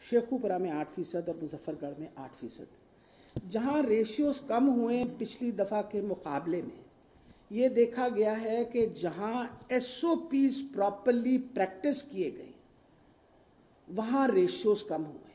शेखुपुरा में 8% और मुजफ्फरगढ़ में 8%। जहां रेशियोज कम हुए पिछली दफ़ा के मुकाबले में, ये देखा गया है कि जहां SOPs प्रॉपरली प्रैक्टिस किए गए वहां रेशियोज कम हुए।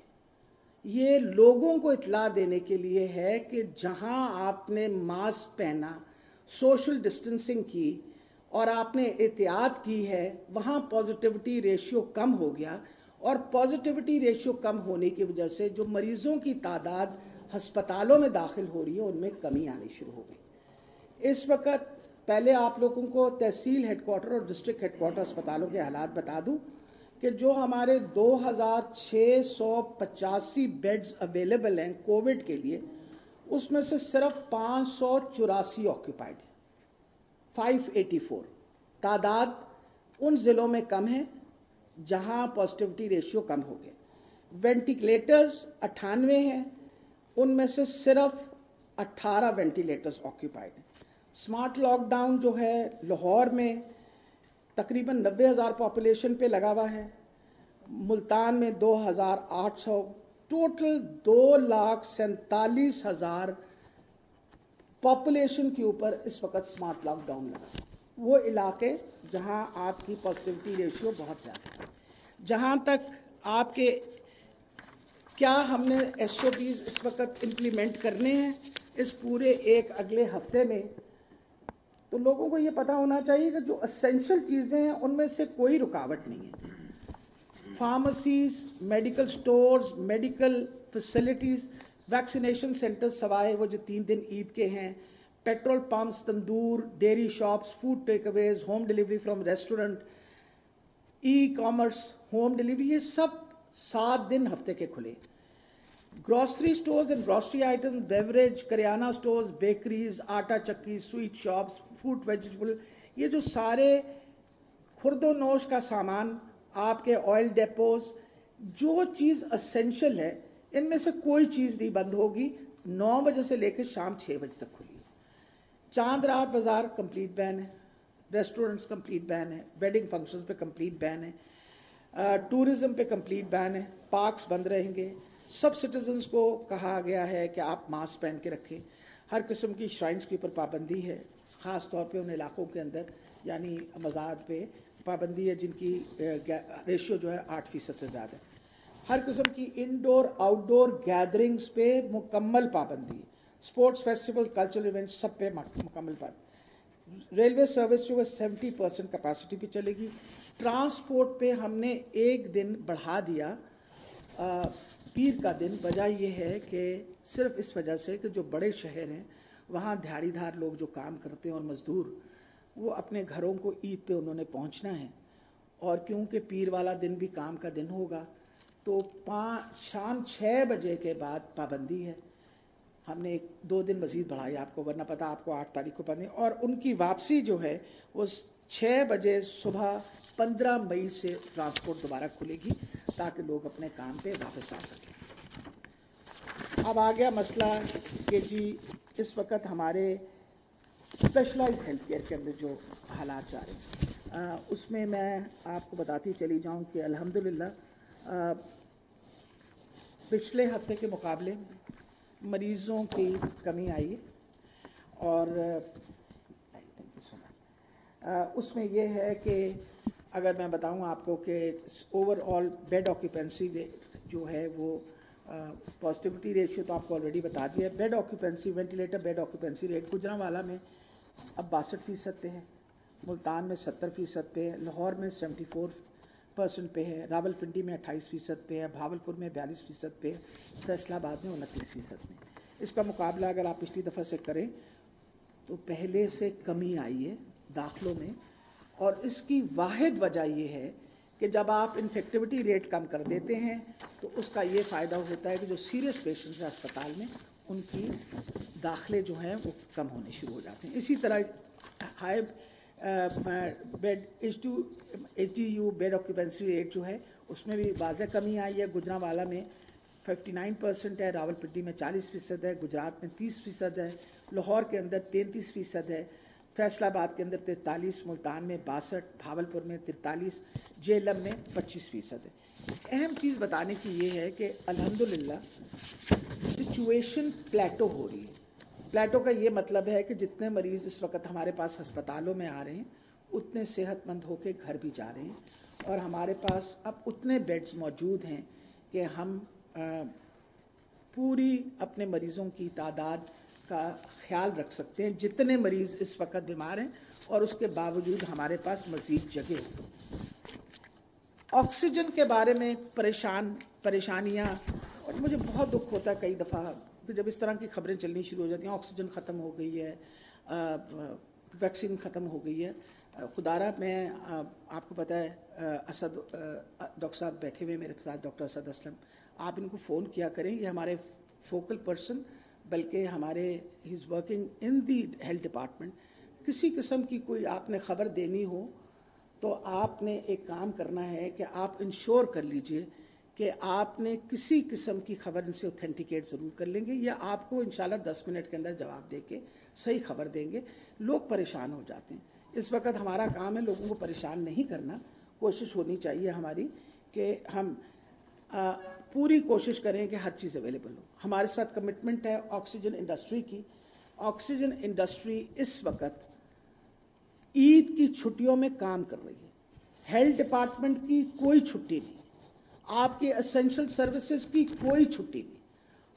ये लोगों को इत्तला देने के लिए है कि जहां आपने मास्क पहना, सोशल डिस्टेंसिंग की और आपने एहतियात की है, वहां पॉजिटिविटी रेशियो कम हो गया। और पॉजिटिविटी रेशियो कम होने की वजह से जो मरीजों की तादाद हस्पतालों में दाखिल हो रही है उनमें कमी आनी शुरू हो गई। इस वक्त पहले आप लोगों को तहसील हेडक्वार्टर और डिस्ट्रिक्ट हेडक्वार्टर अस्पतालों के हालात बता दूं कि जो हमारे 2685 बेड्स अवेलेबल हैं कोविड के लिए, उसमें से सिर्फ 584 ऑक्यूपाइड है, 584। तादाद उन ज़िलों में कम है जहां पॉजिटिविटी रेशियो कम हो गए। वेंटिलेटर्स 98 हैं, उनमें से सिर्फ 18 वेंटिलेटर्स ऑक्यूपाइड हैं। स्मार्ट लॉकडाउन जो है लाहौर में तकरीबन 90,000 पॉपुलेशन पे लगा हुआ है, मुल्तान में 2,800, टोटल 2,47,000 पॉपुलेशन के ऊपर इस वक्त स्मार्ट लॉकडाउन लगा। वो इलाके जहां आपकी पॉजिटिविटी रेशियो बहुत ज़्यादा है। जहां तक आपके क्या हमने SOPs इस वक्त इम्प्लीमेंट करने हैं इस पूरे एक अगले हफ्ते में, तो लोगों को ये पता होना चाहिए कि जो एसेंशियल चीज़ें हैं उनमें से कोई रुकावट नहीं है। Pharmacies, medical stores, medical facilities, vaccination centres सवाए वो जो 3 दिन ईद के हैं, petrol pumps, tandoor, dairy shops, food takeaways, home delivery from restaurant, e commerce, home delivery, ये सब 7 दिन हफ्ते के खुले। Grocery stores and grocery item, beverage, kirana stores, bakeries, आटा चक्की, स्वीट शॉप्स, फ्रूट वेजिटेबल, ये जो सारे खुर्दोनोश का सामान, आपके ऑयल डेपोज, जो चीज़ असेंशियल है इनमें से कोई चीज़ नहीं बंद होगी। 9 बजे से लेकर शाम 6 बजे तक खुली है। चांद रात बाजार कंप्लीट बैन है, रेस्टोरेंट्स कंप्लीट बैन है, वेडिंग फंक्शंस पे कंप्लीट बैन है, टूरिज्म पे कंप्लीट बैन है, पार्क्स बंद रहेंगे। सब सिटीजन्स को कहा गया है कि आप मास्क पहन के रखें। हर किस्म की श्राइन्स के ऊपर पाबंदी है, ख़ास तौर पे उन इलाकों के अंदर यानी मज़ार पे पाबंदी है जिनकी रेशियो जो है 8% से ज़्यादा है। हर किस्म की इंडोर आउटडोर गैदरिंग्स पे मुकम्मल पाबंदी। स्पोर्ट्स फेस्टिवल, कल्चरल इवेंट्स सब पे मुकम्मल पाबंदी। रेलवे सर्विस जो है 70% कैपेसिटी पे चलेगी। ट्रांसपोर्ट पे हमने एक दिन बढ़ा दिया, पीर का दिन। वजह यह है कि सिर्फ इस वजह से कि जो बड़े शहर हैं वहाँ दिहाड़ीदार लोग जो काम करते हैं और मज़दूर, वो अपने घरों को ईद पे उन्होंने पहुँचना है, और क्योंकि पीर वाला दिन भी काम का दिन होगा तो शाम 6 बजे के बाद पाबंदी है। हमने 2 दिन मज़ीद बढ़ाई आपको, वरना पता आपको 8 तारीख को पाबंदी। और उनकी वापसी जो है वो 6 बजे सुबह 15 मई से ट्रांसपोर्ट दोबारा खुलेगी ताकि लोग अपने काम पे वापस आ सकें। अब आ गया मसला कि जी इस वक्त हमारे स्पेशलाइज्ड हेल्थ केयर के अंदर जो हालात जा रहे हैं, उसमें मैं आपको बताती चली जाऊं कि अल्हम्दुलिल्लाह पिछले हफ्ते के मुकाबले मरीज़ों की कमी आई है। और उसमें यह है कि अगर मैं बताऊं आपको कि ओवरऑल बेड ऑक्यूपेंसी रेट जो है वो पॉजिटिविटी रेशियो तो आपको ऑलरेडी बता दिया। Bed occupancy, ventilator bed occupancy rate Gujranwala में अब 62% पे है, मुल्तान में 70% पे है, लाहौर में 74% पे है, रावलपिंडी में 28% पे है, भावलपुर में 42% पे है, फैसलाबाद में 29% में। इसका मुकाबला अगर आप पिछली दफ़ा से करें तो पहले से कमी आई है दाखिलों में। और इसकी वाहिद वजह यह है कि जब आप इन्फेक्टिविटी रेट कम कर देते हैं तो उसका ये फ़ायदा होता है कि जो सीरियस पेशेंट्स हैं अस्पताल में उनकी दाखिले जो हैं वो कम होने शुरू हो जाते हैं। इसी तरह high bed HDU bed occupancy rate जो है उसमें भी वाज़ह कमी आई है। गुजरांवाला में 59% है, रावलपिंडी में 40% है, गुजरात में 30% है, लाहौर के अंदर 33% है, फैसला आबाद के अंदर 43, मुल्तान में 62, भावलपुर में 43, जेलम में 25% है। अहम चीज़ बताने की ये है कि अल्हम्दुलिल्लाह सिचुएशन प्लेटो हो रही है। प्लेटो का ये मतलब है कि जितने मरीज़ इस वक्त हमारे पास अस्पतालों में आ रहे हैं उतने सेहतमंद होकर घर भी जा रहे हैं, और हमारे पास अब उतने बेड्स मौजूद हैं कि हम पूरी अपने मरीज़ों की तादाद का ख्याल रख सकते हैं जितने मरीज़ इस वक्त बीमार हैं, और उसके बावजूद हमारे पास मज़ीद जगह हो। ऑक्सीजन के बारे में परेशानियाँ, और मुझे बहुत दुख होता है कई दफ़ा कि जब इस तरह की खबरें चलनी शुरू हो जाती हैं, ऑक्सीजन ख़त्म हो गई है, वैक्सीन ख़त्म हो गई है। खुदारा मैं आपको पता है डॉक्टर साहब बैठे हुए मेरे साथ, डॉक्टर असद असलम, आप इनको फ़ोन किया करें, ये हमारे फोकल पर्सन, बल्कि हमारे he is working in the health department. किसी किस्म की कोई आपने ख़बर देनी हो तो आपने एक काम करना है कि आप इंश्योर कर लीजिए कि आपने किसी किस्म की खबर इनसे ऑथेंटिकेट ज़रूर कर लेंगे, या आपको इंशाल्लाह 10 मिनट के अंदर जवाब दे के सही खबर देंगे। लोग परेशान हो जाते हैं। इस वक्त हमारा काम है लोगों को परेशान नहीं करना। कोशिश होनी चाहिए हमारी कि हम पूरी कोशिश करें कि हर चीज़ अवेलेबल हो। हमारे साथ कमिटमेंट है ऑक्सीजन इंडस्ट्री की। ऑक्सीजन इंडस्ट्री इस वक्त ईद की छुट्टियों में काम कर रही है। हेल्थ डिपार्टमेंट की कोई छुट्टी नहीं, आपके एसेंशियल सर्विसेज की कोई छुट्टी नहीं,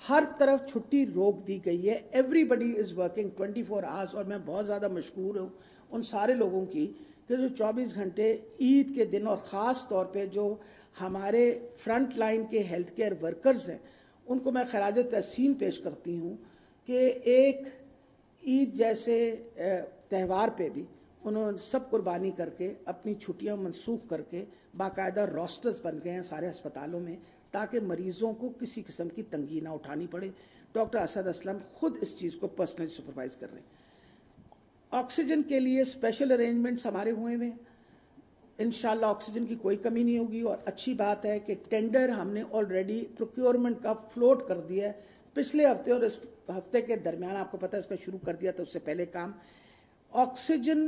हर तरफ छुट्टी रोक दी गई है। एवरीबडी इज़ वर्किंग 24 आवर्स, और मैं बहुत ज़्यादा मशकूर हूँ उन सारे लोगों की कि जो 24 घंटे ईद के दिन, और ख़ास तौर पे जो हमारे फ्रंट लाइन के हेल्थ केयर वर्कर्स हैं, उनको मैं खराज तहसीन पेश करती हूँ कि एक ईद जैसे त्यौहार पे भी उन्होंने सब कुर्बानी करके अपनी छुट्टियां मनसूख करके बाकायदा रोस्टर्स बन गए हैं सारे अस्पतालों में, ताकि मरीज़ों को किसी किस्म की तंगी ना उठानी पड़े। डॉक्टर असद असलम खुद इस चीज़ को पर्सनली सुपरवाइज कर रहे हैं। ऑक्सीजन के लिए स्पेशल अरेंजमेंट्स हमारे हुए हैं। इंशाल्लाह ऑक्सीजन की कोई कमी नहीं होगी, और अच्छी बात है कि टेंडर हमने ऑलरेडी प्रोक्योरमेंट का फ्लोट कर दिया है पिछले हफ्ते, और इस हफ्ते के दरमियान आपको पता है इसका शुरू कर दिया था। उससे पहले काम oxygen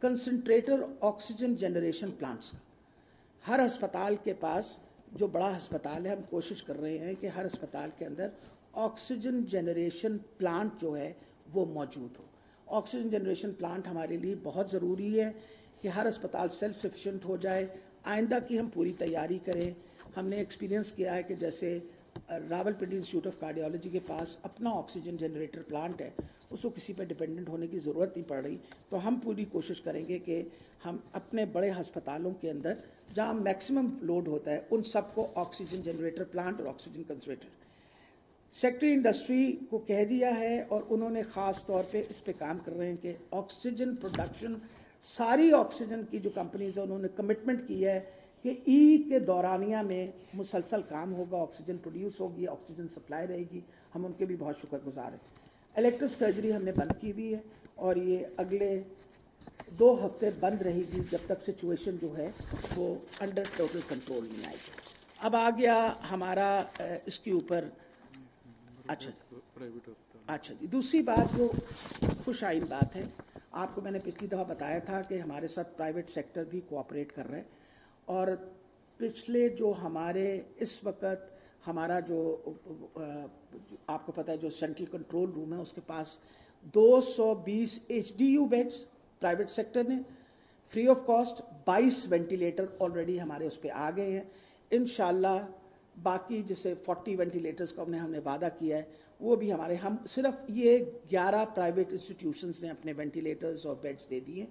concentrator, oxygen generation plants का हर अस्पताल के पास, जो बड़ा अस्पताल है, हम कोशिश कर रहे हैं कि हर अस्पताल के अंदर ऑक्सीजन जनरेशन प्लांट जो है वो मौजूद हो। ऑक्सीजन जनरेशन प्लांट हमारे लिए बहुत ज़रूरी है कि हर अस्पताल सेल्फ सफिशिएंट हो जाए। आइंदा की हम पूरी तैयारी करें। हमने एक्सपीरियंस किया है कि जैसे रावलपिंडी इंस्टीट्यूट ऑफ कार्डियोलॉजी के पास अपना ऑक्सीजन जनरेटर प्लांट है, उसको किसी पर डिपेंडेंट होने की ज़रूरत नहीं पड़ रही। तो हम पूरी कोशिश करेंगे कि हम अपने बड़े अस्पतालों के अंदर जहाँ मैक्सिमम लोड होता है उन सबको ऑक्सीजन जनरेटर प्लांट और ऑक्सीजन कंसंट्रेटर, सेक्रेटरी इंडस्ट्री को कह दिया है, और उन्होंने ख़ास तौर पे इस पे काम कर रहे हैं कि ऑक्सीजन प्रोडक्शन, सारी ऑक्सीजन की जो कंपनीज है उन्होंने कमिटमेंट की है कि ईद के दौरानिया में मुसलसल काम होगा, ऑक्सीजन प्रोड्यूस होगी, ऑक्सीजन सप्लाई रहेगी। हम उनके भी बहुत शुक्रगुजार हैं। इलेक्टिव सर्जरी हमने बंद की हुई है, और ये अगले 2 हफ्ते बंद रहेगी जब तक सिचुएशन जो है वो अंडर टोटल कंट्रोल नहीं आएगी। अब आ गया हमारा इसके ऊपर, अच्छा जी, दूसरी बात जो खुश आइन बात है, आपको मैंने पिछली दफ़ा बताया था कि हमारे साथ प्राइवेट सेक्टर भी कोऑपरेट कर रहे हैं, और पिछले जो हमारे इस वक्त हमारा जो आपको पता है जो सेंट्रल कंट्रोल रूम है, उसके पास 220 HDU बेड्स प्राइवेट सेक्टर ने free of cost, 22 ventilator already हमारे उस पर आ गए हैं। इंशाल्लाह बाकी जैसे 40 वेंटिलेटर्स का हमने वादा किया है, वो भी हमारे, हम सिर्फ ये 11 प्राइवेट इंस्टीट्यूशंस ने अपने वेंटिलेटर्स और बेड्स दे दिए,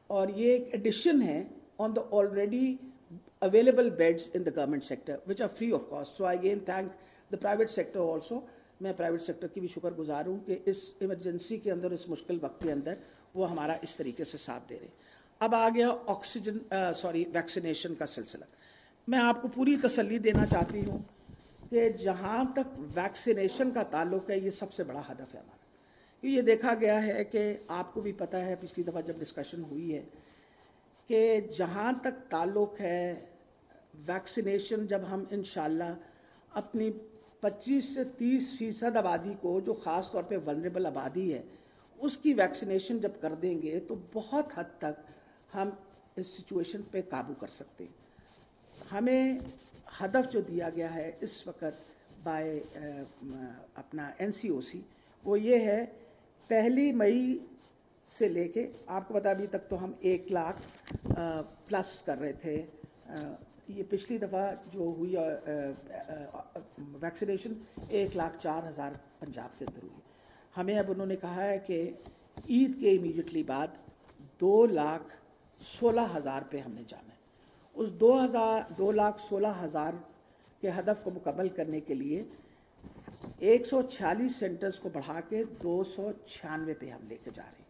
और ये एक एडिशन है on the already available beds in the government sector which are free of cost. So I again thank the private sector also. मैं प्राइवेट सेक्टर की भी शुक्रगुजार हूँ कि इस इमरजेंसी के अंदर, इस मुश्किल वक्त के अंदर वो हमारा इस तरीके से साथ दे रहे। अब आ गया वैक्सीनेशन का सिलसिला। मैं आपको पूरी तसल्ली देना चाहती हूँ कि जहाँ तक वैक्सीनेशन का ताल्लुक है, ये सबसे बड़ा हदफ है हमारा। ये देखा गया है कि आपको भी पता है, पिछली दफ़ा जब डिस्कशन हुई है कि जहाँ तक ताल्लुक है वैक्सीनेशन, जब हम इंशाल्लाह अपनी 25 से 30% आबादी को, जो ख़ास तौर पे वल्नरेबल आबादी है, اس کی ویکسینیشن جب کر دیں گے تو بہت حد تک ہم اس سچویشن پہ قابو کر سکتے ہیں. ہمیں ہدف جو دیا گیا ہے اس وقت بائی اپنا NCOC وہ یہ ہے 1 مئی سے لے کے آپ کو پتا ابھی تک تو ہم 1 لاکھ پلس کر رہے تھے. یہ پچھلی دفعہ جو ہوئی ویکسینیشن 1,04,000 پنجاب کے اندر ہوئی. ہمیں اب انہوں نے کہا ہے کہ عید کے امیڈیٹلی بعد 2,16,000 پہ ہم نے جانا ہے. اس 2,16,000 کے ہدف کو مکمل کرنے کے لیے 146 سینٹرز کو بڑھا کے 296 پہ ہم لے کے جا رہے ہیں.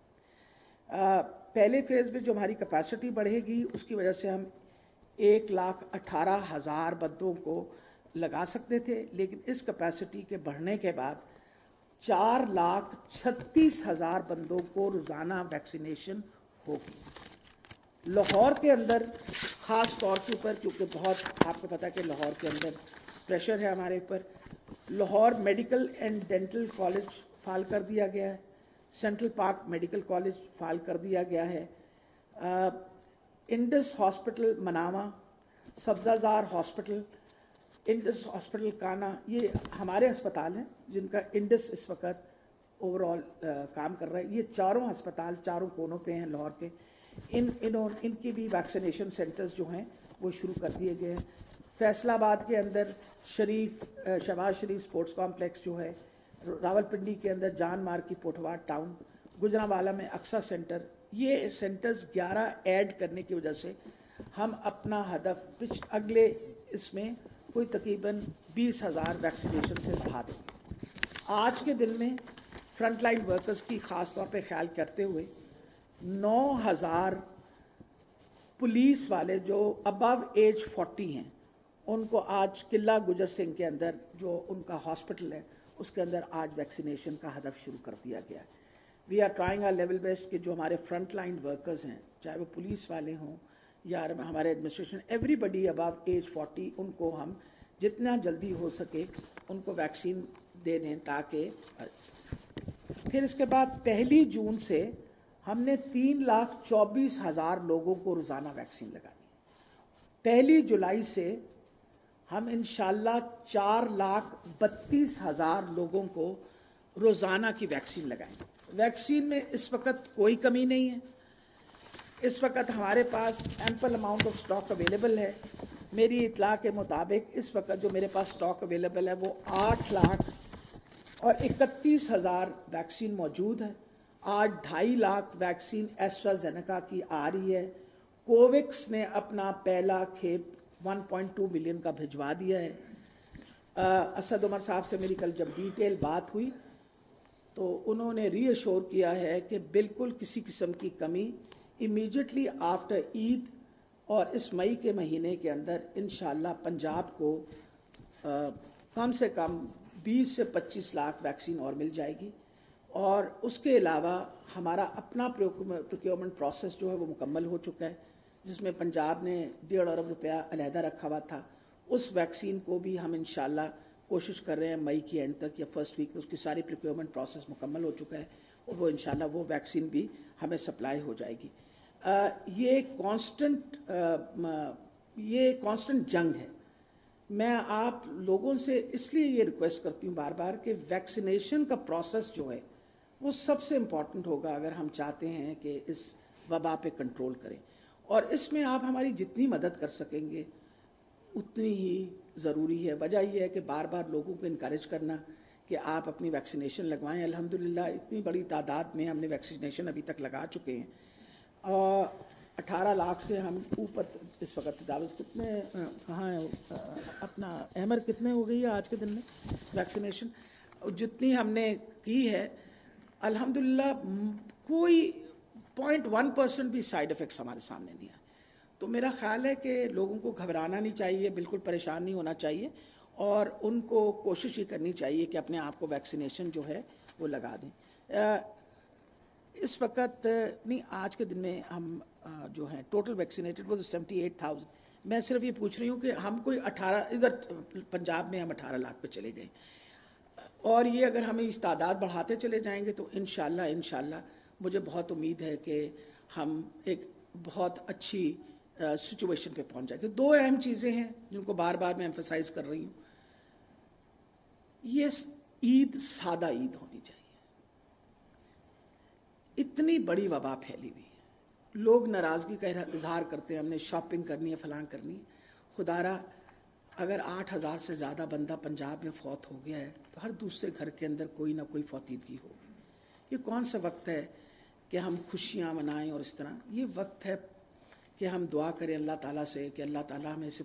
پہلے فیز میں جو ہماری کیپیسٹی بڑھے گی اس کی وجہ سے ہم 1,18,000 بندوں کو لگا سکتے تھے, لیکن اس کیپیسٹی کے بڑھنے کے بعد 4,36,000 بندوں کو روزانہ ویکسینیشن ہوگی. لاہور کے اندر خاص طور کے اوپر, کیونکہ بہت آپ کو پتا ہے کہ لاہور کے اندر پریشر ہے ہمارے اوپر, Lahore medical and dental college فعال کر دیا گیا ہے, سینٹرل پارک میڈیکل کالج فعال کر دیا گیا ہے, انڈس ہاسپٹل مناوا, سبزہ زار ہاسپٹل, انڈس ہاسپٹل کانا, یہ ہمارے ہسپتال ہیں جن کا انڈس اس وقت اوور آل کام کر رہا ہے. یہ چاروں ہسپتال چاروں کونوں پہ ہیں لاہور کے. ان کی بھی ویکسینیشن سینٹرز جو ہیں وہ شروع کر دیے گئے ہیں. فیصل آباد کے اندر شہباز شریف سپورٹس کامپلیکس جو ہے, راولپنڈی کے اندر جان مار کی پوٹھوار ٹاؤن, گجرانوالہ میں اقصا سینٹر, یہ سینٹرز 11 ایڈ کرنے کی وجہ سے ہم اپنا ہدف اگلے اس میں کوئی تقریباً 20,000 ویکسینیشن سے بڑھا دیں گے. آج کے دن میں فرنٹ لائن ورکرز کی خاص طور پہ خیال کرتے ہوئے 9,000 پولیس والے جو ابو ایج 40 ہیں ان کو آج قلعہ گجر سنگھ کے اندر جو ان کا ہاسپٹل ہے اس کے اندر آج ویکسینیشن کا ہدف شروع کر دیا گیا ہے. We are trying our level best کہ جو ہمارے فرنٹ لائن ورکرز ہیں, چاہے وہ پولیس والے ہوں یا ہمارے ایڈمنسٹریشن, ایوری بڈی ابو ایج 40, ان کو ہم جتنا جلدی ہو سکے ان کو ویکسین دے دیں تاکہ. پھر اس کے بعد 1 جون سے ہم نے 3,24,000 لوگوں کو روزانہ ویکسین لگانی. 1 جولائی سے ہم انشاءاللہ 4,32,000 لوگوں کو روزانہ کی ویکسین لگائیں. ویکسین میں اس وقت کوئی کمی نہیں ہے. اس وقت ہمارے پاس ample amount of stock available ہے. میری اطلاع کے مطابق اس وقت جو میرے پاس سٹاک اویلیبل ہے وہ 8,31,000 ویکسین موجود ہے. آج 2.5 لاکھ ویکسین ایسٹرازینیکا کی آ رہی ہے. کوویکس نے اپنا پہلا کھیپ 1.2 ملین کا بھجوا دیا ہے. اسد عمر صاحب سے میری کل جب ڈیٹیل بات ہوئی تو انہوں نے ری ایشور کیا ہے کہ بالکل کسی قسم کی کمی امیڈیٹلی آفٹر عید اور اس مئی کے مہینے کے اندر انشاءاللہ پنجاب کو کم سے کم 20 سے 25 لاکھ ویکسین اور مل جائے گی. اور اس کے علاوہ ہمارا اپنا پروکیورمنٹ پروسیس جو ہے وہ مکمل ہو چکا ہے, جس میں پنجاب نے 1.5 ارب روپیہ علیحدہ رکھا ہوا تھا. اس ویکسین کو بھی ہم انشاءاللہ کوشش کر رہے ہیں مئی کی اینڈ تک یا فرسٹ ویک اس کی ساری پروکیورمنٹ پروسیس مکمل ہو چکا ہے اور وہ انشاءاللہ وہ ویکسین بھی ہمیں سپلائی ہو جائے گی. یہ کانسٹنٹ جنگ ہے. میں آپ لوگوں سے اس لیے یہ ریکویسٹ کرتی ہوں بار بار کہ ویکسینیشن کا پروسیس جو ہے وہ سب سے امپورٹنٹ ہوگا اگر ہم چاہتے ہیں کہ اس وبا پہ کنٹرول کریں. اور اس میں آپ ہماری جتنی مدد کر سکیں گے اتنی ہی ضروری ہے. وجہ یہ ہے کہ بار بار لوگوں کو انکریج کرنا کہ آپ اپنی ویکسینیشن لگوائیں. الحمدللہ اتنی بڑی تعداد میں ہم نے ویکسینیشن ابھی تک لگا چکے ہیں. 18 لاکھ سے ہم اوپر اس وقت تجاوز. کتنے کہاں ہے اپنا احمر, کتنے ہو گئی ہے آج کے دن میں ویکسینیشن جتنی ہم نے کی ہے؟ الحمدللہ کوئی 0.1% بھی سائیڈ افیکٹس ہمارے سامنے نہیں آئے. تو میرا خیال ہے کہ لوگوں کو گھبرانا نہیں چاہیے, بالکل پریشان نہیں ہونا چاہیے, اور ان کو کوشش یہ کرنی چاہیے کہ اپنے آپ کو ویکسینیشن جو ہے وہ لگا دیں. اس وقت نہیں, آج کے دن میں ہم جو ہیں ٹوٹل ویکسینیٹڈ وہ 78,000. میں صرف یہ پوچھ رہی ہوں کہ ہم کوئی 18 ادھر پنجاب میں ہم 18 لاکھ پہ چلے گئے. اور یہ اگر ہم اس تعداد بڑھاتے چلے جائیں گے تو انشاءاللہ مجھے بہت امید ہے کہ ہم ایک بہت اچھی سچویشن پہ پہنچ جائیں گے. 2 اہم چیزیں ہیں جن کو بار بار میں ایمفسائز کر رہی ہوں. یہ عید سادہ عید ہونی چاہیے. اتنی بڑی وبا پھیلی ہوئی ہے, لوگ ناراضگی کا اظہار کرتے ہیں, ہم نے شاپنگ کرنی ہے, فلاں کرنی ہے. خدا را اگر 8,000 سے زیادہ بندہ پنجاب میں فوت ہو گیا ہے تو ہر دوسرے گھر کے اندر کوئی نہ کوئی فوتیدگی ہوگی. یہ کون سا وقت ہے کہ ہم خوشیاں منائیں اور اس طرح؟ یہ وقت ہے کہ ہم دعا کریں اللہ تعالیٰ سے کہ اللہ تعالیٰ ہمیں اسے